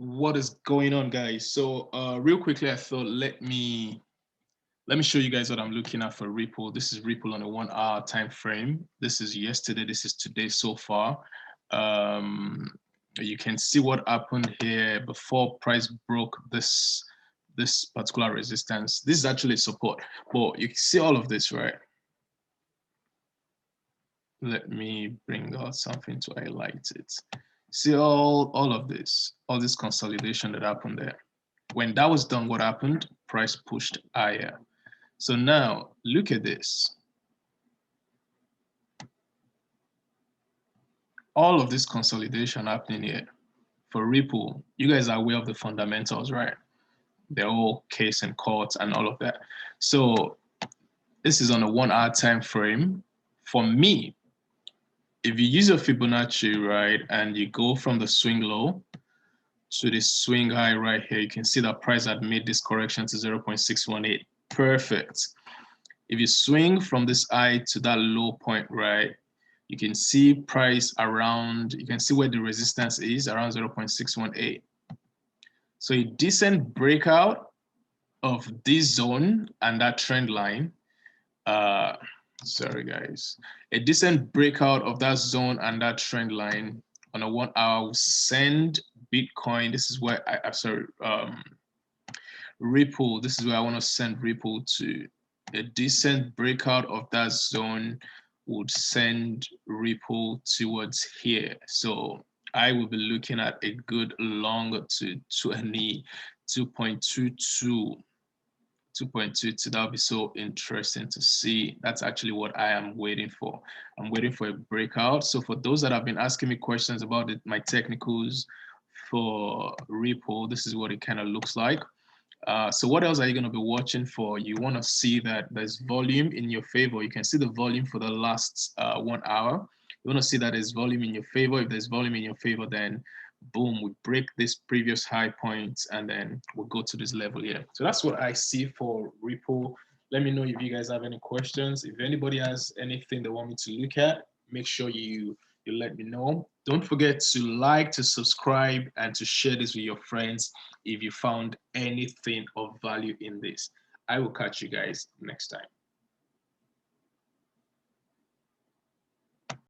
What is going on, guys? So real quickly, I thought let me show you guys what I'm looking at for Ripple. This is Ripple on a 1 hour time frame. This is yesterday, this is today so far. You can see what happened here before price broke this particular resistance. This is actually support, but you can see all of this, right? Let me bring out something to highlight it. See all of this, all this consolidation that happened there. When that was done, what happened? Price pushed higher. So now look at this. All of this consolidation happening here for Ripple. You guys are aware of the fundamentals, right? They're all case and court and all of that. So this is on a 1 hour time frame. For me, if you use a Fibonacci, right, and you go from the swing low to the swing high right here, you can see that price had made this correction to 0.618. Perfect. If you swing from this high to that low point, right, you can see price around, you can see where the resistance is around 0.618. So a decent breakout of this zone and that trend line, sorry guys, a decent breakout of that zone and that trend line on a 1 hour will send Bitcoin. This is where Ripple, this is where I want to send Ripple to. A decent breakout of that zone would send Ripple towards here. So I will be looking at a good long to 20, 2.22. 2.22. That'll be so interesting to see. That's actually what I am waiting for. I'm waiting for a breakout. So for those that have been asking me questions about my technicals for Ripple, this is what it kind of looks like. So what else are you going to be watching for? You want to see that there's volume in your favor. You can see the volume for the last 1 hour. You want to see that there's volume in your favor. If there's volume in your favor, then boom, we break this previous high point and then we'll go to this level here. So that's what I see for Ripple. Let me know if you guys have any questions. If anybody has anything they want me to look at, make sure you let me know. Don't forget to like, to subscribe, and to share this with your friends if you found anything of value in this. I will catch you guys next time.